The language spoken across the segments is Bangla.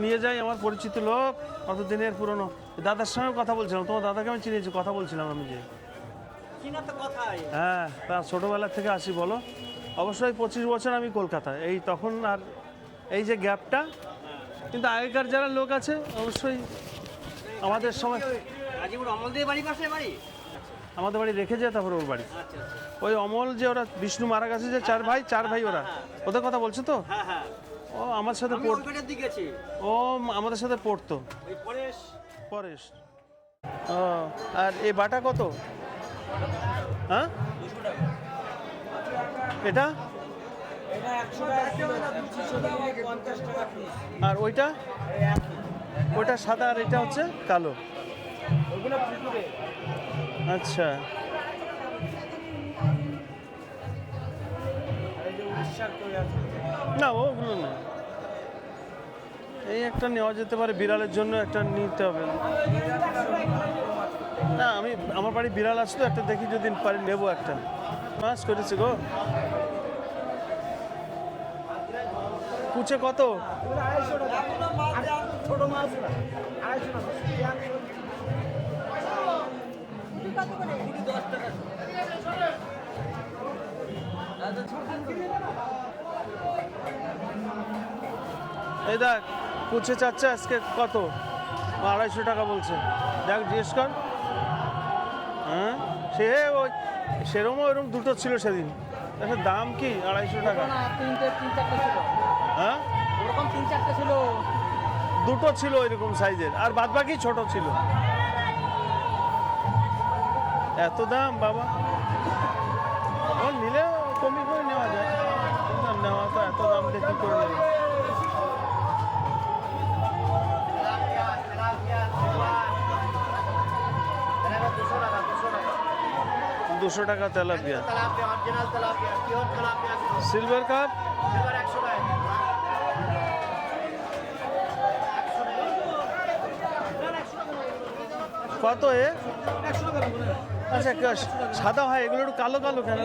নিয়ে যাই আমার পরিচিত লোক, কত দিনের পুরনো দাদার সঙ্গে কথা বলছিলাম। তোমার দাদাকে আমি চিনিয়েছি, কথা বলছিলাম আমি যে হ্যাঁ, তা ছোটোবেলা থেকে আসি বলো। অবশ্যই 25 বছর আমি কলকাতায়, এই তখন আর এই যে গ্যাপটা। কিন্তু আগেকার যারা লোক আছে অবশ্যই আমাদের সময় আমাদের বাড়ি রেখে যায়, তারপর ওর বাড়ি ওই অমল যে ওরা বিষ্ণু মারা গেছে যে চার ভাই ওরা, ওদের কথা বলছো তো? ও আমার সাথে ও আমাদের সাথে পড়তো পরেশ। ও আর এই বাটা কত? হ্যাঁ এটা আর ওইটা ওইটা সাদা আর এটা হচ্ছে কালো। আচ্ছা না ওগুলো না, এই একটা নেওয়া যেতে পারে, বিড়ালের জন্য একটা নিতে হবে। না আমি আমার বাড়ি বিড়াল আসতো একটা, দেখি যদি পারি নেবো একটা। মাছ করেছি গো। কুচে কত? এই দেখ কুচে চাচ্ছে আজকে কত? 250 টাকা বলছে। দেখ জিজ্ঞেস কর। হ্যাঁ সে ওই সেরকম ওইরকম দুটো ছিল সেদিন। দাম কি 250 টাকা? হ্যাঁ ওরকম 3-4টে ছিল, দুটো ছিল ওইরকম সাইজের, আর বাদ বাকি ছোট ছিল। এত দাম বাবা, ও নিলে কমই করে নেওয়া যায়, নেওয়া তো এত দাম দিয়ে কি করে নেবে? 200 টাকা তেলাপিয়া। সিলভার কাপ কত? আচ্ছা সাদা হয় এগুলো, একটু কালো কালো কেন?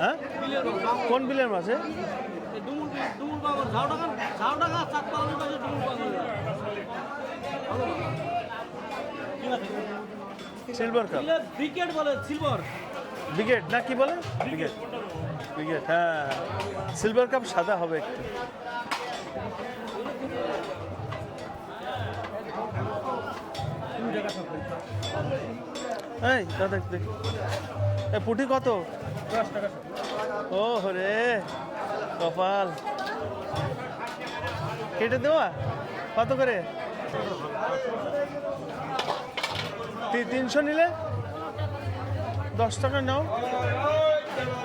হ্যাঁ কোন বিলের মাছ? সিলভার কাপ ব্রিগেড বলে, সিলভার ব্রিগেড না কি বলে? ব্রিগেড ব্রিগেড হ্যাঁ, সিলভার কাপ সাদা হবে একটু। এই দাদা দেখ, পুঁটি কত? 10 টাকা। ও রে কপাল, কেটে দেওয়া কত করে? 300 নিলে 10 টাকা নাও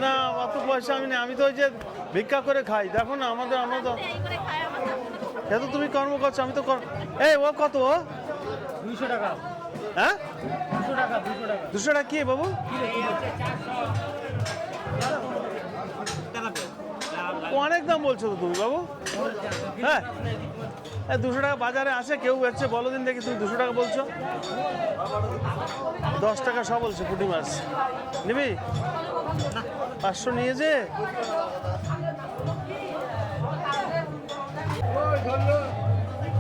না, অত পয়সা আমি না, আমি তো ওই যে ভিক্ষা করে খাই। দেখো না আমাদের, আমরা তো যেহেতু তুমি কর্ম করছো, আমি তো এই ও কত? 200 টাকা। হ্যাঁ 200 টাকা। 200 টাকা কি বাবু? অনেক দাম বলছো তো তুমি বাবু। হ্যাঁ 200 টাকা বাজারে আছে, কেউ বেচছে বলো দিন দেখি, তুমি 200 টাকা বলছো। 10 টাকা সব বলছে পুঁটি মাছ। নিবি? 500 নিয়ে যে।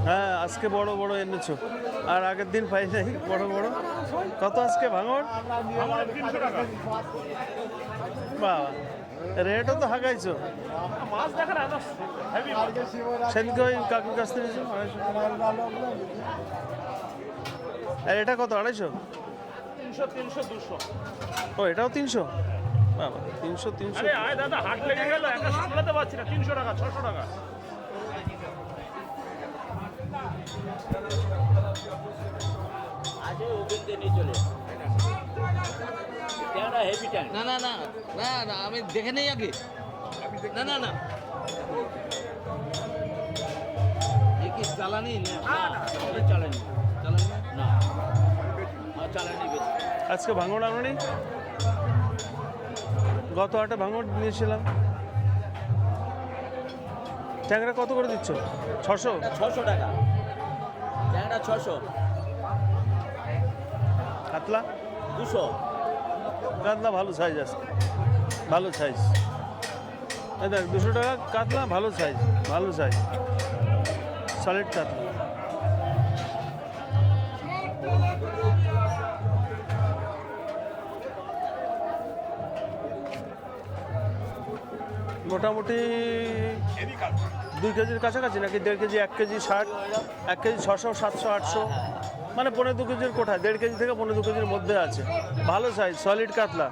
হ্যাঁ আজকে বড় বড় এনেছো, আর আগের দিন পাই নাই বড় বড়। কত আজকে ভাঙড়? বাবা রেটও তো হাঁকাইছো। সেদিনকে ওই কাকুর কাছ থেকে 250। আর এটা কত? 250? 300, 200। ও এটাও 300? বাবা 300। দাদা হাট লেগে গেল, একা সামলাতে পারছি না। 300 টাকা, 600 টাকা। না না না না না, আমি দেখে নেই আগে। না না না, কি চালানি? চালানি না, চালানি। আজকে ভাঙড় আনুনি? গত হাটে ভাঙড় নিয়েছিলাম। ট্যাংরা কত করে দিচ্ছ? 600? 600 টাকা ট্যাংরা। 600। কাতলা 200। কাতলা ভালো সাইজ আছে, ভালো সাইজ। এই দেখ 200 টাকা কাতলা, ভালো সাইজ, ভালো সাইজ। সলিড কাতলা। মোটামুটি 2 কেজির কাছাকাছি নাকি 1.5 কেজি, 1 কেজি 60, 1 কেজি 600, 700, 800, মানে 1.5-2 কেজির কোঠায়, 1.5 কেজি থেকে 1.5-2 কেজির মধ্যে আছে। ভালো সাইজ সলিড কাতলা।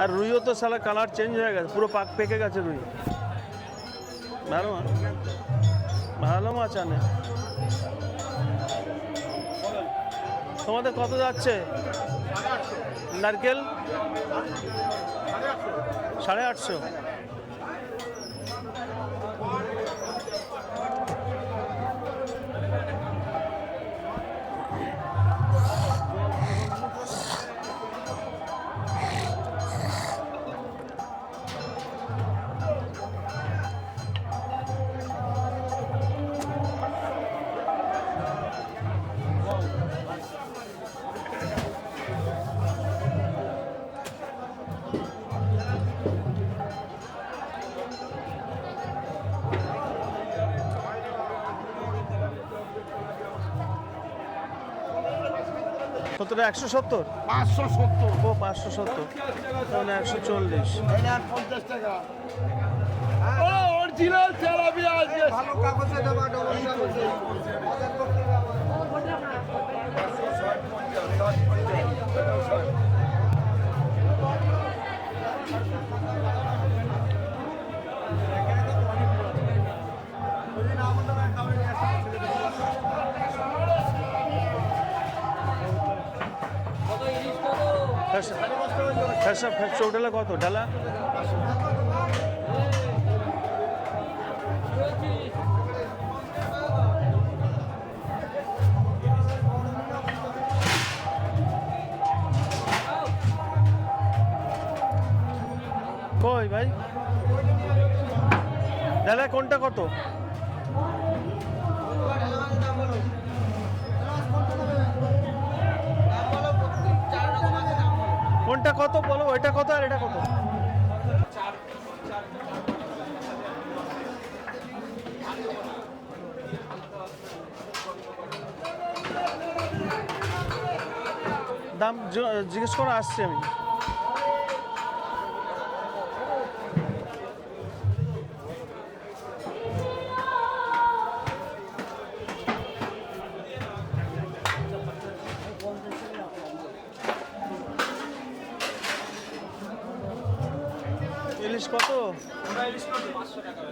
আর রুইও তো সালা কালার চেঞ্জ হয়ে গেছে, পুরো পেকে গেছে রুই। ভালো মাছ, ভালো মাছ আনে। তোমাদের কত যাচ্ছে নারকেল? 850। কতটা? 170? 570 ও 570, মানে 140।50 টাকা। ও অরিজিনাল তেলাপিয়া আছে, ভালো কাগজে দেওয়া, ডবল কাগজে। চৌডালা কত ডালা? কই ভাই ডালা কোনটা কত? কোনটা কত বলো, ওইটা কত আর এটা কত? দাম জিজ্ঞেস করে আসছি আমি। ইলিশ কত? ইলিশ 500 টাকা,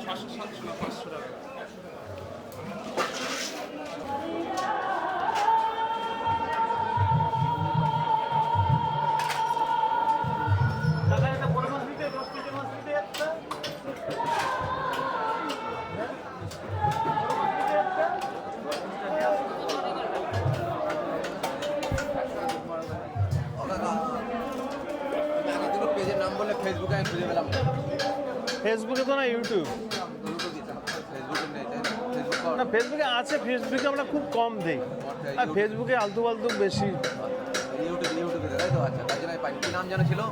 600-700 500 টাকা। পেজের নাম বলে ফেসবুকে আমি খুঁজে পেলাম না। ফেসবুকে তো না, ইউটিউব না। ফেসবুকে আছে, ফেসবুকে আমরা খুব কম দিই, আর ফেসবুকে আলতু ফালতু বেশি। ইউটিউবে তাই তো? আচ্ছা, তার জন্য আমি পাইনি। কি নাম জানা ছিল?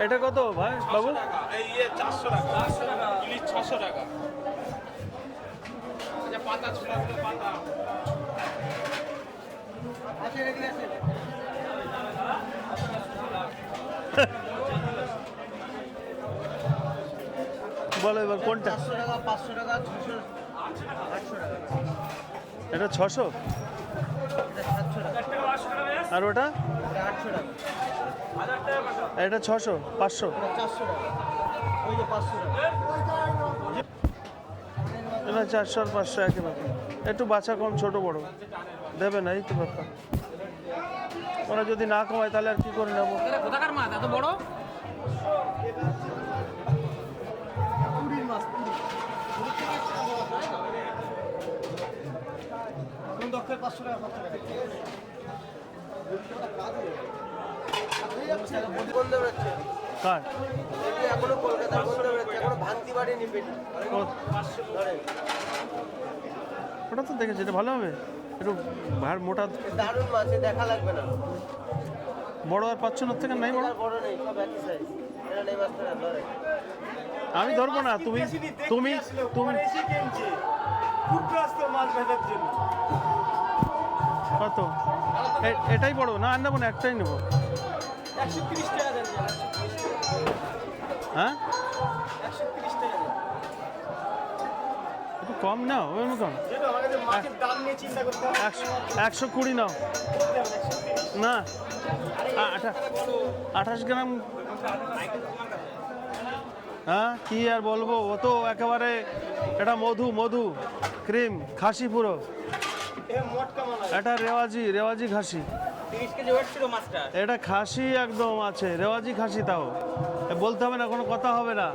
এটা কত ভাই বাবু? এই 400 টাকা, ইলিশ 600 টাকা। আচ্ছা, পাতা ছোলা পাতা আছে, রেডি আছে। বলো এবার কোনটা? 500 টাকা, 500 টাকা, 600, 800 টাকা। এটা 600 এটা 700 টাকা। আর ওটা? এটা 800 টাকা। এটা 600, 500। এটা 400 টাকা। ওই যে 500 টাকা। এটা না 400 আর 500 একই ব্যাপার, একটু বাচ্চা কম ছোট বড় দেবে না, এই তো ব্যাপার। ওরা যদি না কমায় তাহলে আর কি করে নেবো। কোথাকার মাছ এত বড়? কার এখনো কলকাতার বন্ধ বেরোচ্ছে, এখনো ভাঙতি বাড়িনি পেটি। ওটা তো দেখেছি, এটা ভালো হবে, একটু ভার মোটা দারুণ মাছ, এ দেখা লাগবে না। বড় আর পাচ্ছ না, ওর থেকে নাই বড়। আর বড় নেই, সব একই সাইজ। এটা নেই মাছটা না, ধরে। আমি ধরবো না, তুমি তুমি তুমি কত এটাই বড় না, আর নেবো না, একটাই নেবো। 130 টাকা দেন। হ্যাঁ 130 টাকা দেন। একটু কম নাও, ওই কম। যেটা আমার কাছে মাছের দাম নিয়ে চিন্তা করতে হবে। 120 নাও না, 28 গ্রাম। হ্যাঁ কি আর বলবো, ও তো একেবারে এটা মধু মধু ক্রিম খাসি পুরো, এটা রেওয়াজি খাসি। 30 কেজি ওয়েট ছিল মাছটা। এটা খাসি একদম আছে, রেওয়াজি খাসি, তাও বলতে হবে না, কোনো কথা হবে না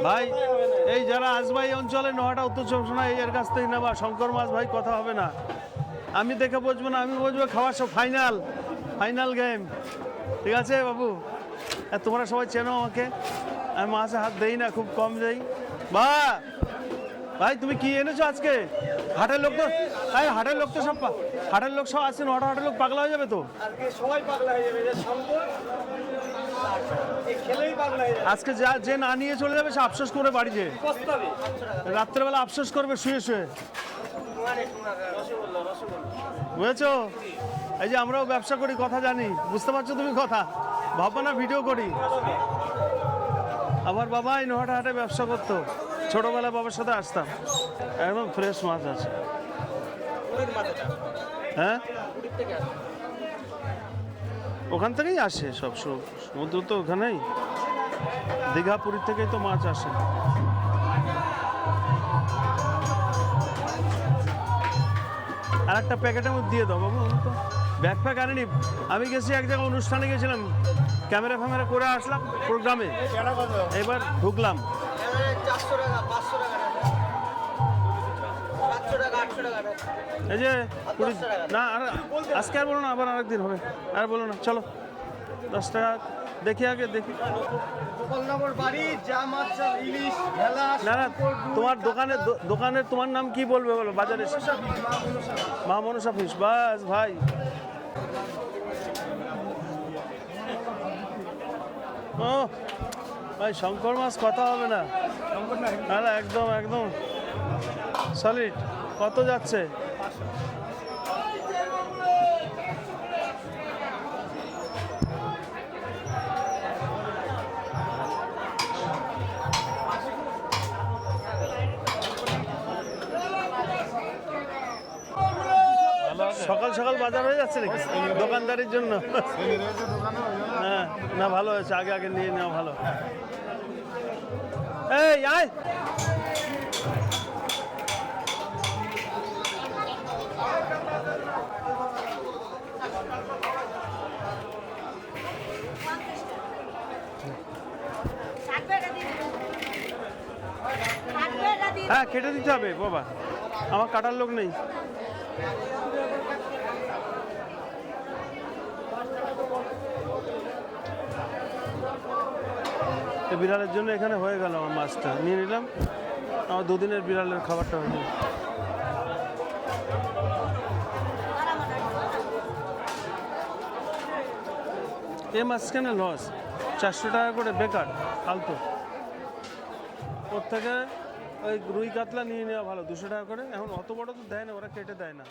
ভাই। এই যারা আসবা এই অঞ্চলে নোহাটা উত্তর চব্বিশ পরগনা, এর কাছ থেকে নেবা শঙ্কর মাছ ভাই, কথা হবে না। আমি দেখে বুঝবো না, আমি বুঝবো খাওয়ার সব ফাইনাল গেম, ঠিক আছে বাবু। আর তোমরা সবাই চেনো আমাকে, আমি মাছে হাত দেই না, খুব কম দেই। ভাই তুমি কি এনেছো আজকে? হাটের লোক তো হাটের লোক সব আসছে, নোহাটা হাটের লোক পাগলা হয়ে যাবে তো আজকে সবাই পাগলা হয়ে যাবে, যে শঙ্কর এই খেলেই পাগলা হয়ে যাবে। আজকে যে না নিয়ে চলে যাবে সে আফসোস করে বাড়ি যেয়ে পস্তাবে। রাত্রেবেলা আফসোস করবে শুয়ে বুঝেছো? এই যে আমরাও ব্যবসা করি, কথা জানি, বুঝতে পারছো তুমি কথা, ভাবো না ভিডিও করি। আমার বাবা এই নোহাটা হাটে ব্যবসা করতো, ছোটবেলায় বাবার সাথে আসতাম। একদম ফ্রেশ মাছ আছে। হ্যাঁ ওখান থেকেই আসে সব, সমুদ্র তো ওখানেই, দীঘা পুরীর থেকেই তো মাছ আসে। আর একটা প্যাকেটের মধ্যে দিয়ে দাও বাবু, তো ব্যাকপ্যাক আনেনি। আমি গেছি এক জায়গায় অনুষ্ঠানে গেছিলাম, ক্যামেরা ফ্যামেরা করে আসলাম প্রোগ্রামে, এবার ঢুকলাম। 400 টাকা, 500 টাকা, 700 টাকা, 800 টাকা। এই যে না, আর আজকে আর বলো না, আবার আরেকদিন হবে, আর বলো না, চলো 10 টাকা দেখি, আগে দেখি। গোপালনগর বাড়ি, যা মাছ সব ইলিশ, ভেলা, না না, তোমার দোকানের তোমার নাম কি বলবে বলো বাজারে? মা মনসা ফিশ, বাস ভাই। ও ভাই শঙ্কর মাছ কথা হবে না, না একদম একদম সলিড। কত যাচ্ছে? সকাল সকাল বাজার হয়ে যাচ্ছে নাকি দোকানদারির জন্য? হ্যাঁ না, ভালো হয়েছে, আগে আগে নিয়ে নেওয়া ভালো। এই আয়, হ্যাঁ কেটে দিতে হবে বাবা, আমার কাটার লোক নেই। বিড়ালের জন্য এখানে হয়ে গেল, আমার মাছটা নিয়ে নিলাম, আমার দুদিনের বিড়ালের খাবারটা হয়ে গেল। এই মাছ কেন লস? 400 টাকা করে বেকার ফালতু। ওর থেকে ওই রুই কাতলা নিয়ে নেওয়া ভালো, 200 টাকা করে। এখন অত বড় তো দেয় না, ওরা কেটে দেয় না।